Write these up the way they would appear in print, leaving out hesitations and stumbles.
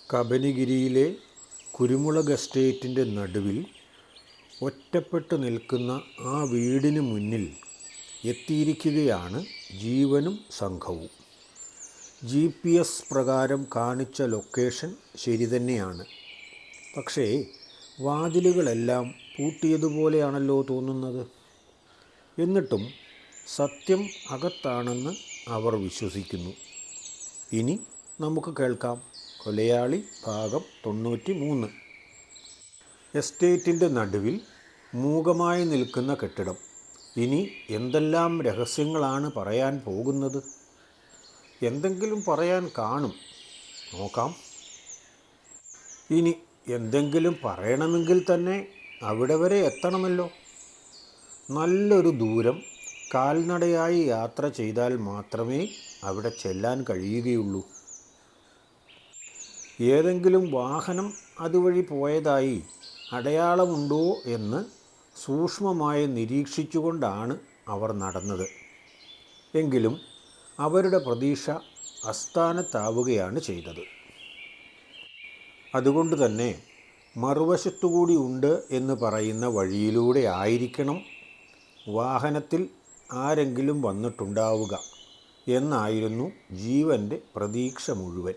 കബനിഗിരിയിലെ കുരുമുളക് എസ്റ്റേറ്റിൻ്റെ നടുവിൽ ഒറ്റപ്പെട്ടു നിൽക്കുന്ന ആ വീടിന് മുന്നിൽ എത്തിയിരിക്കുകയാണ് ജീവനും സംഘവും. GPS പ്രകാരം കാണിച്ച ലൊക്കേഷൻ ശരി തന്നെയാണ്. പക്ഷേ വാതിലുകളെല്ലാം പൂട്ടിയതുപോലെയാണല്ലോ തോന്നുന്നത്. എന്നിട്ടും സത്യം അകത്താണെന്ന് അവർ വിശ്വസിക്കുന്നു. ഇനി നമുക്ക് കേൾക്കാം കൊലയാളി ഭാഗം 93. എസ്റ്റേറ്റിൻ്റെ നടുവിൽ മൂകമായി നിൽക്കുന്ന കെട്ടിടം. ഇനി എന്തെല്ലാം രഹസ്യങ്ങളാണ് പറയാൻ പോകുന്നത്? എന്തെങ്കിലും പറയാൻ കാണും, നോക്കാം. ഇനി എന്തെങ്കിലും പറയണമെങ്കിൽ തന്നെ അവിടെ വരെ എത്തണമല്ലോ. നല്ലൊരു ദൂരം കാൽനടയായി യാത്ര ചെയ്താൽ മാത്രമേ അവിടെ ചെല്ലാൻ കഴിയുകയുള്ളൂ. ഏതെങ്കിലും വാഹനം അതുവഴി പോയതായി അടയാളമുണ്ടോ എന്ന് സൂക്ഷ്മമായി നിരീക്ഷിച്ചുകൊണ്ടാണ് അവർ നടന്നത്. എങ്കിലും അവരുടെ പ്രതീക്ഷ അസ്ഥാനത്താവുകയാണ് ചെയ്തത്. അതുകൊണ്ട് തന്നെ മറുവശത്തുകൂടി ഉണ്ട് എന്ന് പറയുന്ന വഴിയിലൂടെ ആയിരിക്കണം വാഹനത്തിൽ ആരെങ്കിലും വന്നിട്ടുണ്ടാവുക എന്നായിരുന്നു ജീവൻ്റെ പ്രതീക്ഷ മുഴുവൻ.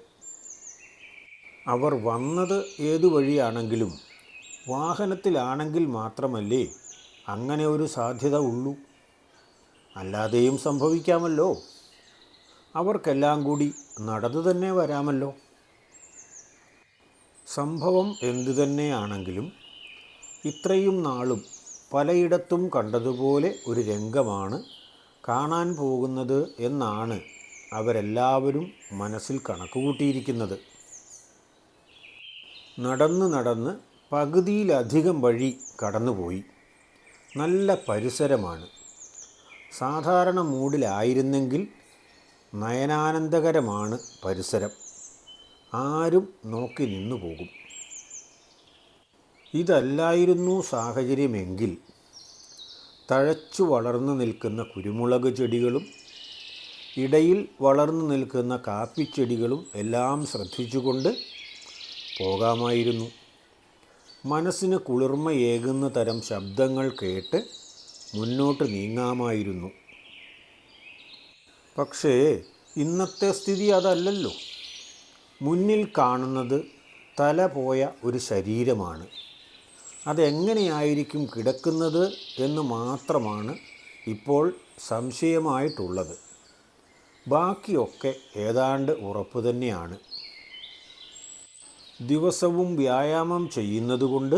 അവർ വന്നത് ഏതു വഴിയാണെങ്കിലും വാഹനത്തിലാണെങ്കിൽ മാത്രമല്ലേ അങ്ങനെ ഒരു സാധ്യത ഉള്ളൂ. അല്ലാതെയും സംഭവിക്കാമല്ലോ. അവർക്കെല്ലാം കൂടി നടന്നു തന്നെ വരാമല്ലോ. സംഭവം എന്തു തന്നെയാണെങ്കിലും ഇത്രയും നാളും പലയിടത്തും കണ്ടതുപോലെ ഒരു രംഗമാണ് കാണാൻ പോകുന്നത് എന്നാണ് അവരെല്ലാവരും മനസ്സിൽ കണക്കുകൂട്ടിയിരിക്കുന്നത്. നടന്ന് പകുതിയിലധികം വഴി കടന്നുപോയി. നല്ല പരിസരമാണ്. സാധാരണ മൂഡിലായിരുന്നെങ്കിൽ നയനാനന്ദകരമാണ് പരിസരം. ആരും നോക്കി നിന്നു പോകും. ഇതല്ലായിരുന്നു സാഹചര്യമെങ്കിൽ തഴച്ചു വളർന്നു നിൽക്കുന്ന കുരുമുളക് ചെടികളും ഇടയിൽ വളർന്നു നിൽക്കുന്ന കാപ്പിച്ചെടികളും എല്ലാം ശ്രദ്ധിച്ചുകൊണ്ട് പോകാമായിരുന്നു. മനസ്സിന് കുളിർമയേകുന്ന തരം ശബ്ദങ്ങൾ കേട്ട് മുന്നോട്ട് നീങ്ങാമായിരുന്നു. പക്ഷേ ഇന്നത്തെ സ്ഥിതി അതല്ലല്ലോ. മുന്നിൽ കാണുന്നത് തല പോയ ഒരു ശരീരമാണ്. അതെങ്ങനെയായിരിക്കും കിടക്കുന്നത് എന്ന് മാത്രമാണ് ഇപ്പോൾ സംശയമായിട്ടുള്ളത്. ബാക്കിയൊക്കെ ഏതാണ്ട് ഉറപ്പു തന്നെയാണ്. ദിവസവും വ്യായാമം ചെയ്യുന്നതുകൊണ്ട്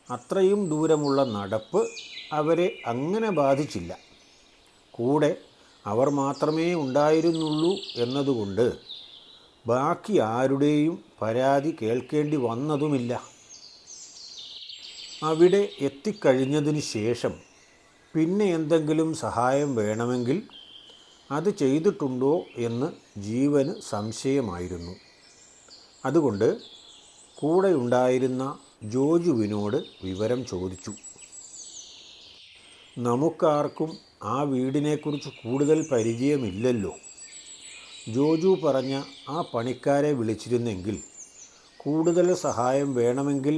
അത്രയും ദൂരമുള്ള നടപ്പ് അവരെ അങ്ങനെ ബാധിച്ചില്ല. കൂടെ അവർ മാത്രമേ ഉണ്ടായിരുന്നുള്ളൂ എന്നതുകൊണ്ട് ബാക്കി ആരുടെയും പരാതി കേൾക്കേണ്ടി വന്നതുമില്ല. അവിടെ എത്തിക്കഴിഞ്ഞതിന് ശേഷം പിന്നെ എന്തെങ്കിലും സഹായം വേണമെങ്കിൽ അത് ചെയ്തിട്ടുണ്ടോ എന്ന് ജീവന് സംശയമായിരുന്നു. അതുകൊണ്ട് കൂടെ ഉണ്ടായിരുന്ന ജോജുവിനോട് വിവരം ചോദിച്ചു. നമുക്കാർക്കും ആ വീടിനെക്കുറിച്ച് കൂടുതൽ പരിചയമില്ലല്ലോ. ജോജു പറഞ്ഞ ആ പണിക്കാരെ വിളിച്ചിരുന്നെങ്കിൽ കൂടുതൽ സഹായം വേണമെങ്കിൽ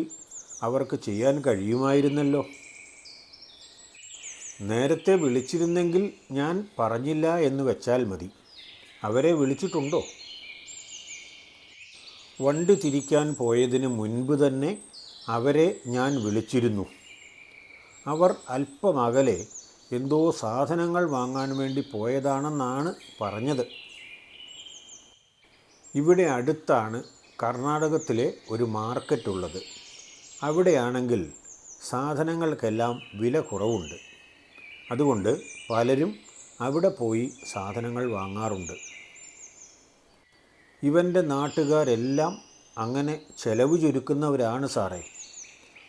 അവർക്ക് ചെയ്യാൻ കഴിയുമായിരുന്നല്ലോ. നേരത്തെ വിളിച്ചിരുന്നെങ്കിൽ ഞാൻ പറഞ്ഞില്ല എന്ന് വെച്ചാൽ മതി. അവരെ വിളിച്ചിട്ടുണ്ടോ? വണ്ടി തിരിക്കാൻ പോയതിന് മുൻപ് തന്നെ അവരെ ഞാൻ വിളിച്ചിരുന്നു. അവർ അല്പം അകലെ എന്തോ സാധനങ്ങൾ വാങ്ങാൻ വേണ്ടി പോയതാണെന്നാണ് പറഞ്ഞത്. ഇവിടെ അടുത്താണ് കർണാടകത്തിലെ ഒരു മാർക്കറ്റുള്ളത്. അവിടെയാണെങ്കിൽ സാധനങ്ങൾക്കെല്ലാം വില കുറവുണ്ട്. അതുകൊണ്ട് പലരും അവിടെ പോയി സാധനങ്ങൾ വാങ്ങാറുണ്ട്. ഇവൻ്റെ നാട്ടുകാരെല്ലാം അങ്ങനെ ചെലവ് ചുരുക്കുന്നവരാണ് സാറേ.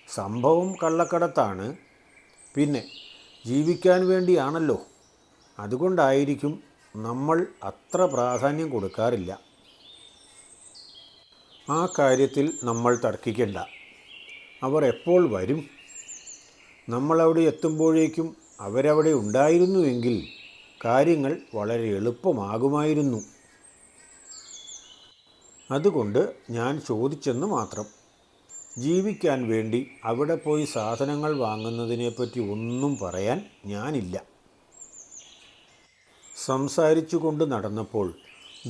സംഭവം കള്ളക്കടത്താണ്. പിന്നെ ജീവിക്കാൻ വേണ്ടിയാണല്ലോ. അതുകൊണ്ടായിരിക്കും നമ്മൾ അത്ര പ്രാധാന്യം കൊടുക്കാറില്ല. ആ കാര്യത്തിൽ നമ്മൾ തർക്കിക്കണ്ട. അവർ എപ്പോൾ വരും? നമ്മളവിടെ എത്തുമ്പോഴേക്കും അവരവിടെ ഉണ്ടായിരുന്നുവെങ്കിൽ കാര്യങ്ങൾ വളരെ എളുപ്പമാകുമായിരുന്നു. അതുകൊണ്ട് ഞാൻ ചോദിച്ചെന്ന് മാത്രം. ജീവിക്കാൻ വേണ്ടി അവിടെ പോയി സാധനങ്ങൾ വാങ്ങുന്നതിനെപ്പറ്റി ഒന്നും പറയാൻ ഞാനില്ല. സംസാരിച്ചു കൊണ്ട് നടന്നപ്പോൾ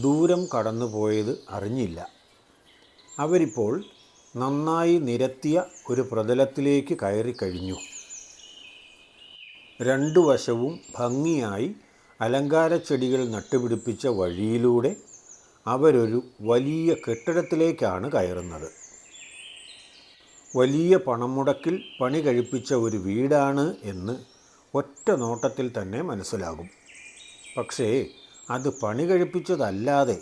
ദൂരം കടന്നുപോയത് അറിഞ്ഞില്ല. അവരിപ്പോൾ നന്നായി നിരത്തിയ ഒരു പ്രതലത്തിലേക്ക് കയറിക്കഴിഞ്ഞു. രണ്ടു വശവും ഭംഗിയായി അലങ്കാരച്ചെടികൾ നട്ടുപിടിപ്പിച്ച വഴിയിലൂടെ അവരൊരു വലിയ കെട്ടിടത്തിലേക്കാണ് കയറുന്നത്. വലിയ പണം മുടക്കിൽ പണി കഴിപ്പിച്ച ഒരു വീടാണ് എന്ന് ഒറ്റ നോട്ടത്തിൽ തന്നെ മനസ്സിലാകും. പക്ഷേ അത് പണി കഴിപ്പിച്ചതല്ലാതെ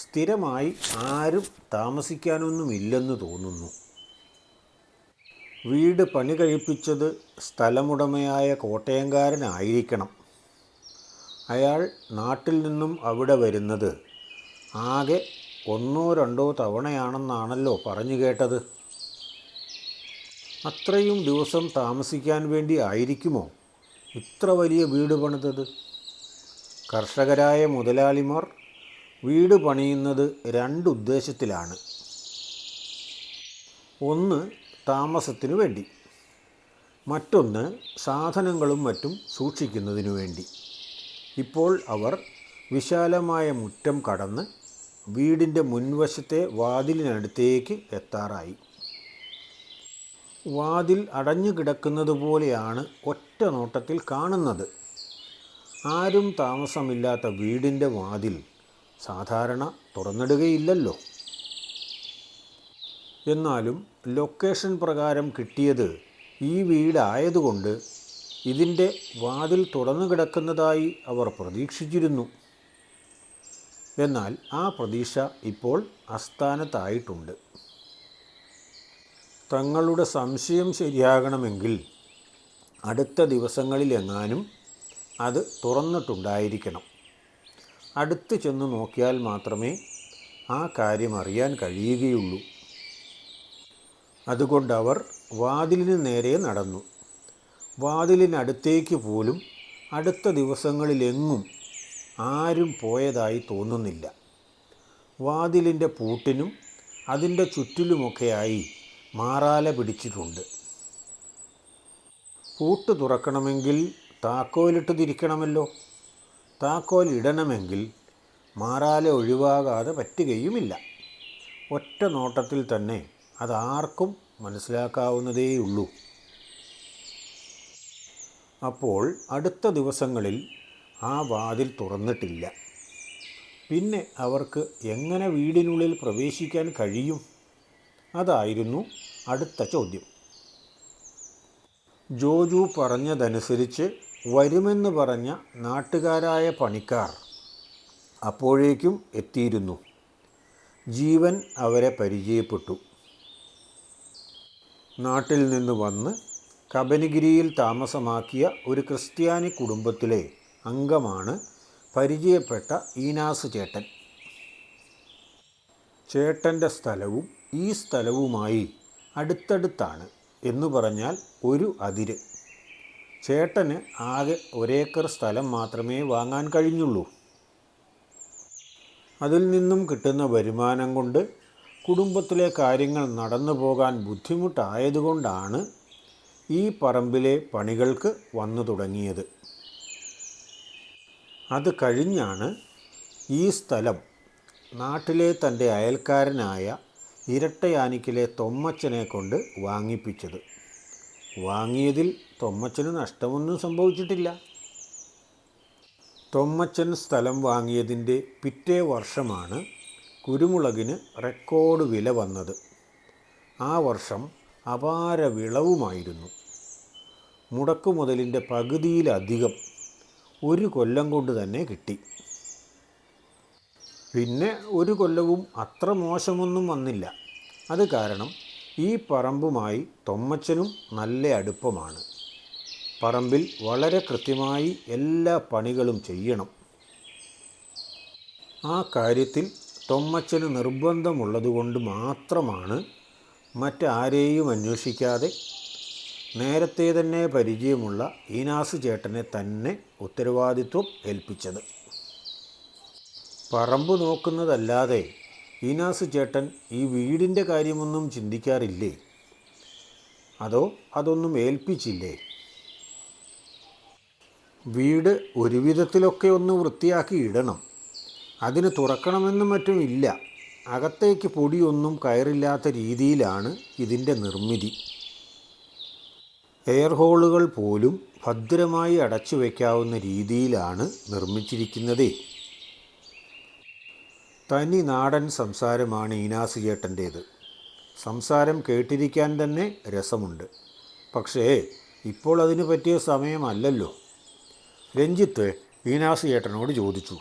സ്ഥിരമായി ആരും താമസിക്കാനൊന്നുമില്ലെന്ന് തോന്നുന്നു. വീട് പണി കഴിപ്പിച്ചത് സ്ഥലമുടമയായ കോട്ടയംകാരനായിരിക്കണം. അയാൾ നാട്ടിൽ നിന്നും അവിടെ വരുന്നത് ആകെ 1-2 തവണയാണെന്നാണല്ലോ പറഞ്ഞു കേട്ടത്. അത്രയും ദിവസം താമസിക്കാൻ വേണ്ടി ആയിരിക്കുമോ ഇത്ര വലിയ വീട് പണിതത്? കർഷകരായ മുതലാളിമാർ വീട് പണിയുന്നത് 2 ഉദ്ദേശത്തിലാണ്. ഒന്ന് താമസത്തിനു വേണ്ടി, മറ്റൊന്ന് സാധനങ്ങളും മറ്റും സൂക്ഷിക്കുന്നതിനു വേണ്ടി. ഇപ്പോൾ അവർ വിശാലമായ മുറ്റം കടന്ന് വീടിൻ്റെ മുൻവശത്തെ വാതിലിനടുത്തേക്ക് എത്താറായി. വാതിൽ അടഞ്ഞു കിടക്കുന്നത് പോലെയാണ് ഒറ്റ നോട്ടത്തിൽ കാണുന്നത്. ആരും താമസമില്ലാത്ത വീടിൻ്റെ വാതിൽ സാധാരണ തുറന്നിടുകയില്ലല്ലോ. എന്നാലും ലൊക്കേഷൻ പ്രകാരം കിട്ടിയത് ഈ വീടായതുകൊണ്ട് ഇതിൻ്റെ വാതിൽ തുറന്നു കിടക്കുന്നതായി അവർ പ്രതീക്ഷിച്ചിരുന്നു. എന്നാൽ ആ പ്രതീക്ഷ ഇപ്പോൾ അസ്ഥാനത്തായിട്ടുണ്ട്. തങ്ങളുടെ സംശയം ശരിയാകണമെങ്കിൽ അടുത്ത ദിവസങ്ങളിലെങ്ങാനും അത് തുറന്നിട്ടുണ്ടായിരിക്കണം. അടുത്ത് ചെന്ന് നോക്കിയാൽ മാത്രമേ ആ കാര്യം അറിയാൻ കഴിയുകയുള്ളൂ. അതുകൊണ്ടവർ വാതിലിന് നേരെ നടന്നു. വാതിലിനടുത്തേക്ക് പോലും അടുത്ത ദിവസങ്ങളിലെങ്ങും ആരും പോയതായി തോന്നുന്നില്ല. വാതിലിൻ്റെ പൂട്ടിനും അതിൻ്റെ ചുറ്റിലുമൊക്കെയായി മാറാല പിടിച്ചിട്ടുണ്ട്. പൂട്ട് തുറക്കണമെങ്കിൽ താക്കോലിട്ട് തിരിക്കണമല്ലോ. താക്കോൽ ഇടണമെങ്കിൽ മാറാല ഒഴിവാകാതെ പറ്റുകയുമില്ല. ഒറ്റ നോട്ടത്തിൽ തന്നെ അതാർക്കും മനസ്സിലാക്കാവുന്നതേയുള്ളൂ. അപ്പോൾ അടുത്ത ദിവസങ്ങളിൽ ആ വാതിൽ തുറന്നിട്ടില്ല. പിന്നെ അവർക്ക് എങ്ങനെ വീടിനുള്ളിൽ പ്രവേശിക്കാൻ കഴിയും? അതായിരുന്നു അടുത്ത ചോദ്യം. ജോജു പറഞ്ഞതനുസരിച്ച് വരുമെന്ന് പറഞ്ഞ നാട്ടുകാരായ പണിക്കാർ അപ്പോഴേക്കും എത്തിയിരുന്നു. ജീവൻ അവരെ പരിചയപ്പെട്ടു. നാട്ടിൽ നിന്ന് വന്ന് കബനിഗിരിയിൽ താമസമാക്കിയ ഒരു ക്രിസ്ത്യാനി കുടുംബത്തിലെ അംഗമാണ് പരിചയപ്പെട്ട ഈനാസ് ചേട്ടൻ. ചേട്ടൻ്റെ സ്ഥലവും ഈ സ്ഥലവുമായി അടുത്തടുത്താണ് എന്ന് പറഞ്ഞാൽ ഒരു അതിര്. ചേട്ടന് ആകെ 1 ഏക്കർ സ്ഥലം മാത്രമേ വാങ്ങാൻ കഴിഞ്ഞുള്ളൂ. അതിൽ നിന്നും കിട്ടുന്ന വരുമാനം കൊണ്ട് കുടുംബത്തിലെ കാര്യങ്ങൾ നടന്നു പോകാൻ ബുദ്ധിമുട്ടായതുകൊണ്ടാണ് ഈ പറമ്പിലെ പണികൾക്ക് വന്നു തുടങ്ങിയത്. അത് കഴിഞ്ഞാണ് ഈ സ്ഥലം നാട്ടിലെ തൻ്റെ അയൽക്കാരനായ ഇരട്ടയാനിക്കിലെ തൊമ്മച്ചനെ കൊണ്ട് വാങ്ങിപ്പിച്ചത്. വാങ്ങിയതിൽ തൊമ്മച്ചന് നഷ്ടമൊന്നും സംഭവിച്ചിട്ടില്ല. തൊമ്മച്ചൻ സ്ഥലം വാങ്ങിയതിൻ്റെ പിറ്റേ വർഷമാണ് കുരുമുളകിന് റെക്കോർഡ് വില വന്നത്. ആ വർഷം അപാര വിളവുമായിരുന്നു. മുടക്കുമുതലിൻ്റെ പകുതിയിലധികം 1 കൊല്ലം കൊണ്ട് തന്നെ കിട്ടി. പിന്നെ 1 കൊല്ലവും അത്ര മോശമൊന്നും വന്നില്ല. അത് കാരണം ഈ പറമ്പുമായി തൊമ്മച്ചനും നല്ല അടുപ്പമാണ്. പറമ്പിൽ വളരെ കൃത്യമായി എല്ലാ പണികളും ചെയ്യണം. ആ കാര്യത്തിൽ തൊമ്മച്ചന് നിർബന്ധമുള്ളതുകൊണ്ട് മാത്രമാണ് മറ്റാരെയും അന്വേഷിക്കാതെ നേരത്തെ തന്നെ പരിചയമുള്ള ഈനാസ് ചേട്ടനെ തന്നെ ഉത്തരവാദിത്വം ഏൽപ്പിച്ചത്. പറമ്പ് നോക്കുന്നതല്ലാതെ ഈനാസ് ചേട്ടൻ ഈ വീടിൻ്റെ കാര്യമൊന്നും ചിന്തിക്കാറില്ലേ? അതോ അതൊന്നും ഏൽപ്പിച്ചില്ലേ? വീട് ഒരു വിധത്തിലൊക്കെ ഒന്ന് വൃത്തിയാക്കി ഇടണം. അതിന് തുറക്കണമെന്നും മറ്റും ഇല്ല. അകത്തേക്ക് പൊടിയൊന്നും കയറില്ലാത്ത രീതിയിലാണ് ഇതിൻ്റെ നിർമ്മിതി. എയർ ഹോളുകൾ പോലും ഭദ്രമായി അടച്ചു വയ്ക്കാവുന്ന രീതിയിലാണ് നിർമ്മിച്ചിരിക്കുന്നതേ. തനി നാടൻ സംസാരമാണ് ഈനാസ് ചേട്ടൻ്റേത്. സംസാരം കേട്ടിരിക്കാൻ തന്നെ രസമുണ്ട്. പക്ഷേ ഇപ്പോൾ അതിന് പറ്റിയ സമയമല്ലല്ലോ. രഞ്ജിത്ത് ഈനാസ് ചേട്ടനോട് ചോദിച്ചു,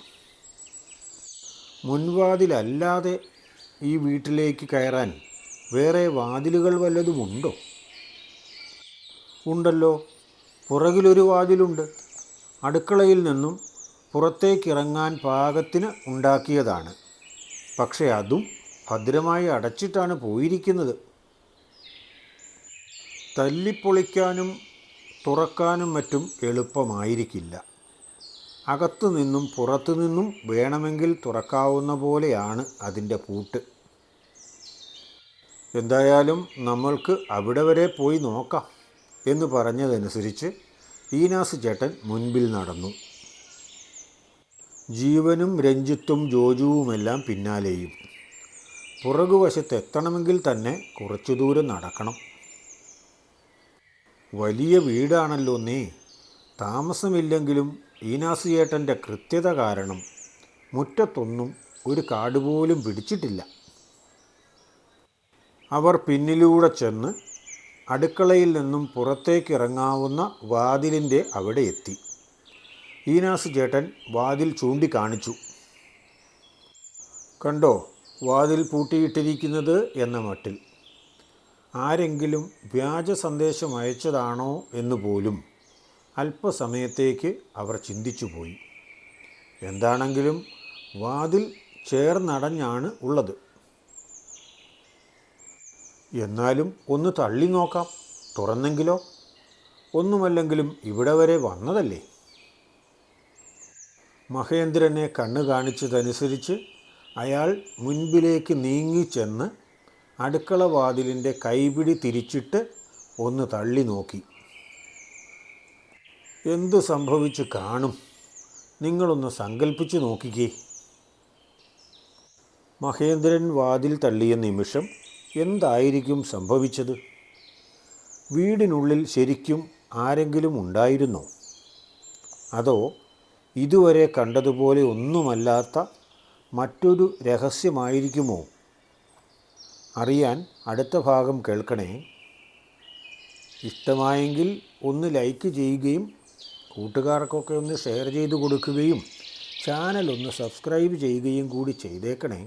മുൻവാതിലല്ലാതെ ഈ വീട്ടിലേക്ക് കയറാൻ വേറെ വാതിലുകൾ വല്ലതുമുണ്ടോ? ഉണ്ടല്ലോ, പുറകിലൊരു വാതിലുണ്ട്. അടുക്കളയിൽ നിന്നും പുറത്തേക്കിറങ്ങാൻ പാകത്തിന് ഉണ്ടാക്കിയതാണ്. പക്ഷേ അതും ഭദ്രമായി അടച്ചിട്ടാണ് പോയിരിക്കുന്നത്. തല്ലിപ്പൊളിക്കാനും തുറക്കാനും മറ്റും എളുപ്പമായിരിക്കില്ല. അകത്തു നിന്നും പുറത്തു നിന്നും വേണമെങ്കിൽ തുറക്കാവുന്ന പോലെയാണ് അതിൻ്റെ പൂട്ട്. എന്തായാലും നമ്മൾക്ക് അവിടെ വരെ പോയി നോക്കാം എന്ന് പറഞ്ഞതനുസരിച്ച് ഈനാസ് ചേട്ടൻ മുൻപിൽ നടന്നു. ജീവനും രഞ്ജിത്തും ജോജുവുമെല്ലാം പിന്നാലെയും. പുറകുവശത്ത് എത്തണമെങ്കിൽ തന്നെ കുറച്ചു ദൂരം നടക്കണം. വലിയ വീടാണല്ലോ നീ. താമസമില്ലെങ്കിലും ഈനാസ് ചേട്ടൻ്റെ കൃത്യത കാരണം മുറ്റത്തൊന്നും ഒരു കാട് പോലും പിടിച്ചിട്ടില്ല. അവർ പിന്നിലൂടെ ചെന്ന് അടുക്കളയിൽ നിന്നും പുറത്തേക്കിറങ്ങാവുന്ന വാതിലിൻ്റെ അവിടെ എത്തി. ഈനാസ് ചേട്ടൻ വാതിൽ ചൂണ്ടിക്കാണിച്ചു. കണ്ടോ, വാതിൽ പൂട്ടിയിട്ടിരിക്കുന്നത് എന്ന മട്ടിൽ. ആരെങ്കിലും വ്യാജ സന്ദേശം അയച്ചതാണോ എന്നുപോലും അല്പസമയത്തേക്ക് അവർ ചിന്തിച്ചുപോയി. എന്താണെങ്കിലും വാതിൽ ചേർന്നടഞ്ഞാണ് ഉള്ളത്. എന്നാലും ഒന്ന് തള്ളി നോക്കാം, തുറന്നെങ്കിലോ? ഒന്നുമല്ലെങ്കിലും ഇവിടെ വരെ വന്നതല്ലേ. മഹേന്ദ്രനെ കണ്ണു കാണിച്ചതനുസരിച്ച് അയാൾ മുൻപിലേക്ക് നീങ്ങിച്ചെന്ന് അടുക്കള വാതിലിൻ്റെ കൈപിടി തിരിച്ചിട്ട് ഒന്ന് തള്ളി നോക്കി. എന്തു സംഭവിച്ചു കാണും? നിങ്ങളൊന്ന് സങ്കല്പിച്ച് നോക്കിക്കേ. മഹേന്ദ്രൻ വാതിൽ തള്ളിയ നിമിഷം എന്തായിരിക്കും സംഭവിച്ചത്? വീടിനുള്ളിൽ ശരിക്കും ആരെങ്കിലും ഉണ്ടായിരുന്നോ? അതോ ഇതുവരെ കണ്ടതുപോലെ ഒന്നുമല്ലാത്ത മറ്റൊരു രഹസ്യമായിരിക്കുമോ? അറിയാൻ അടുത്ത ഭാഗം കേൾക്കണേ. ഇഷ്ടമായെങ്കിൽ ഒന്ന് ലൈക്ക് ചെയ്യുകയും കൂട്ടുകാർക്കൊക്കെ ഒന്ന് ഷെയർ ചെയ്ത് കൊടുക്കുകയും ചാനൽ ഒന്ന് സബ്സ്ക്രൈബ് ചെയ്യുകയും കൂടി ചെയ്തേക്കണേ.